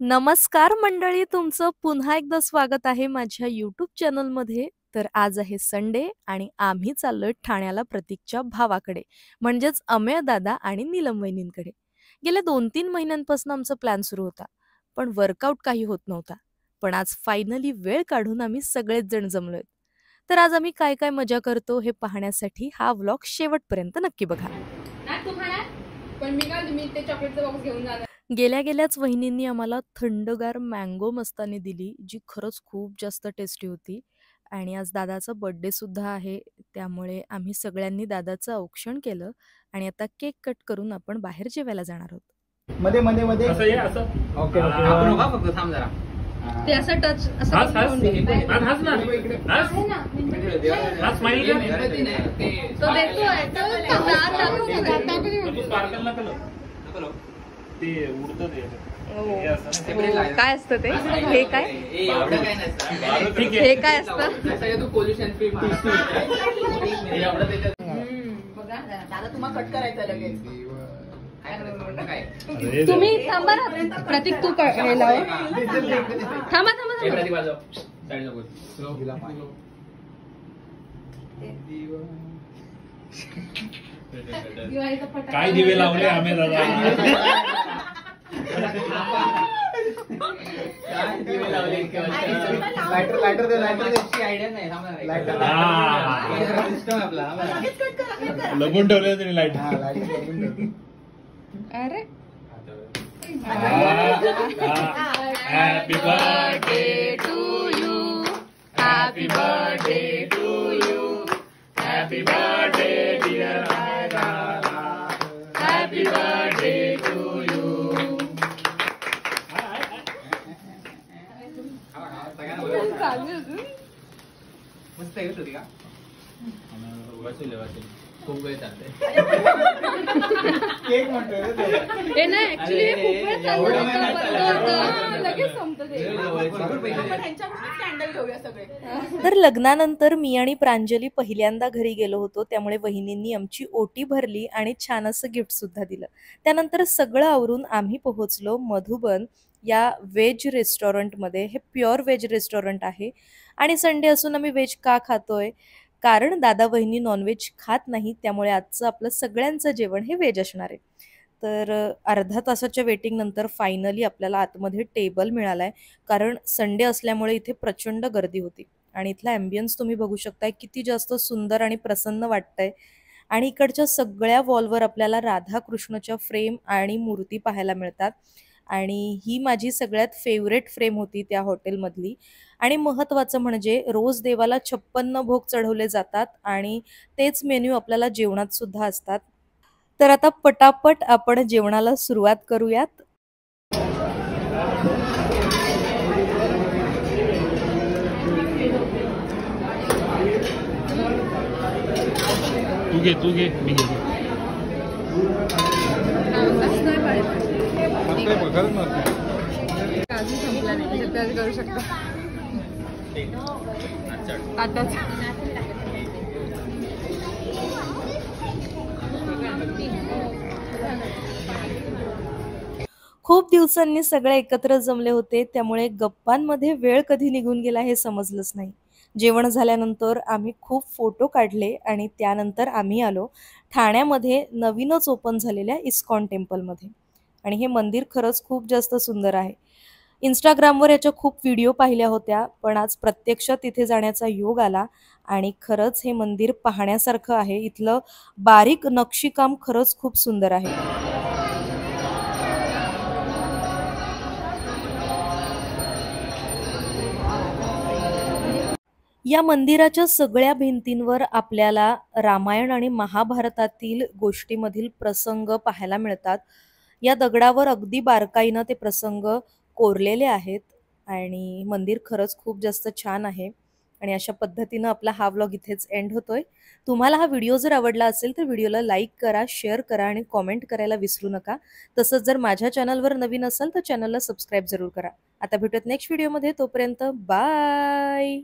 नमस्कार मंडळी, तुमचं पुन्हा एकदा स्वागत आहे माझ्या यूट्यूब चॅनलमध्ये. तर आज आहे संडे आणि आम्ही चाललोय ठाण्याला प्रतीकच्या भावाकडे, म्हणजेच अमेय दादा आणि नीलम वहिनींकडे. गेल्या 2-3 महिन्यांपासून आमचा प्लॅन सुरू होता, पण वर्कआउट काही होत नव्हता. पण आज फायनली वेळ काढून आम्ही सगळेच जण जमलोय. तर आज आम्ही काय काय मजा करतो हे पाहण्यासाठी हा व्लॉग शेवटपर्यंत नक्की बघा. नाही तू खाणार पण मी ते चॉकलेटचा बॉक्स घेऊन जाणार. गेल्या गेल्याच वहिनींनी आम्हाला थंडगार मँगो मस्तानी दिली, जी खरंच खूप जास्त टेस्टी होती. आणि आज दादाचा बर्थडे सुद्धा आहे, त्यामुळे आम्ही सगळ्यांनी दादाचं औक्षण केलं आणि आता केक कट करून आपण बाहेर जेवायला जाणार आहोत. मध्ये मध्ये मध्ये असं ये असं. ओके ओके आपण नका फक्त थांब जरा. ते असं टच असं हास हास करून ठेव. हास ना हास आहे ना हास स्माइल कर. तो देतोय तो दात दाखव तू स्पार्कल नका लावू. ते उडतं ते. हे असं ना, ते ना. काय असतं ते? हे काय? एवढं काय नसतं. ठीक आहे. हे काय असतं? तू पोल्युशन फ्री बघा दादा तुम्हाला कट करायचं लगेच. अरे तुम्ही थांबा ना प्रतीक तू हे लाव. थांबा थांबा काय दिवे लावले आम्ही दादा. लायटर लायटर दे आयडिया नाही लगून ठेवले तरी लाईट. अरे happy birthday to you. Happy birthday to you. Happy birthday dear happy birthday to you. मस्त येत होती का? खूप वेळ चालते. केक म्हणतोय हे ना ऍक्च्युली खूप वेळ चाललं होतं, लगेच संपतं ते. आपण ह्यांच्याकडूनच कॅन्डल घेऊया सगळे. तर लग्नानंतर मी आणि प्रांजली पहिल्यांदा घरी गेलो होतो, त्यामुळे वहिनींनी आमची ओटी भरली आणि छान असं गिफ्ट सुद्धा दिलं. त्यानंतर सगळं आवरून आम्ही पोहोचलो मधुबन या व्हेज रेस्टॉरंटमध्ये. हे प्युअर व्हेज रेस्टॉरंट आहे आणि संडे असून आम्ही व्हेज का खातोय, कारण दादा वहिनी नॉनव्हेज खात नाही, त्यामुळे आजचं आपलं सगळ्यांचं जेवण हे व्हेज असणार आहे. तर अर्धा तासाच्या वेटिंग नंतर फायनली आपल्याला आतमध्ये टेबल मिळालाय, कारण संडे असल्यामुळे इथे प्रचंड गर्दी होती. आणि इथला ॲम्बियन्स तुम्ही बघू शकताय, किती जास्त सुंदर आणि प्रसन्न वाटतंय. आणि इकडच्या सगळ्या वॉलवर आपल्याला राधाकृष्णच्या फ्रेम आणि मूर्ती पाहायला मिळतात. आणि ही माझी सगळ्यात फेवरेट फ्रेम होती त्या हॉटेलमधली. आणि महत्त्वाचं म्हणजे रोज देवाला 56 भोग चढवले जातात आणि तेच मेन्यू आपल्याला जेवणात सुद्धा असतात. तर आता पटापट आपण जेवणाला सुरुवात करूयात. तू घे मी घेतो. काजू संपला नाही तर करू शकतो. आताच खूप दिवसांनी सगळे एकत्र जमले होते, त्यामुळे गप्पांमध्ये वेळ कधी निघून गेला हे समजलंच नाही. जेवण झाल्यानंतर आम्ही खूप फोटो काढले आणि त्यानंतर आम्ही आलो ठाण्यामध्ये नवीनच ओपन झालेल्या इस्कॉन टेम्पलमध्ये. आणि हे मंदिर खरंच खूप जास्त सुंदर आहे. इंस्टाग्रामवर याच्या खूप व्हिडिओ पाहिल्या होत्या, पण आज प्रत्यक्षात तिथे जाण्याचा योग आला आणि खरंच हे मंदिर पाहण्यासारखं आहे. इथलं बारीक नक्षीकाम खरंच खूप सुंदर आहे. या मंदिराच्या सगळ्या भिंतींवर आपल्याला रामायण आणि महाभारतातील गोष्टीमधील प्रसंग पाहायला मिळतात. या दगडावर अगदी बारकाईनं ते प्रसंग कोरलेले आहेत आणि मंदिर खरंच खूप जास्त छान आहे. आणि अशा पद्धतीनं आपला हा व्लॉग इथेच एंड होतोय. तुम्हाला हा व्हिडिओ जर आवडला असेल तर व्हिडिओला लाईक करा, शेअर करा आणि कॉमेंट करायला विसरू नका. तसंच जर माझ्या चॅनलवर नवीन असाल तर चॅनलला सबस्क्राईब जरूर करा. आता भेटूयात नेक्स्ट व्हिडिओमध्ये. तोपर्यंत बाय.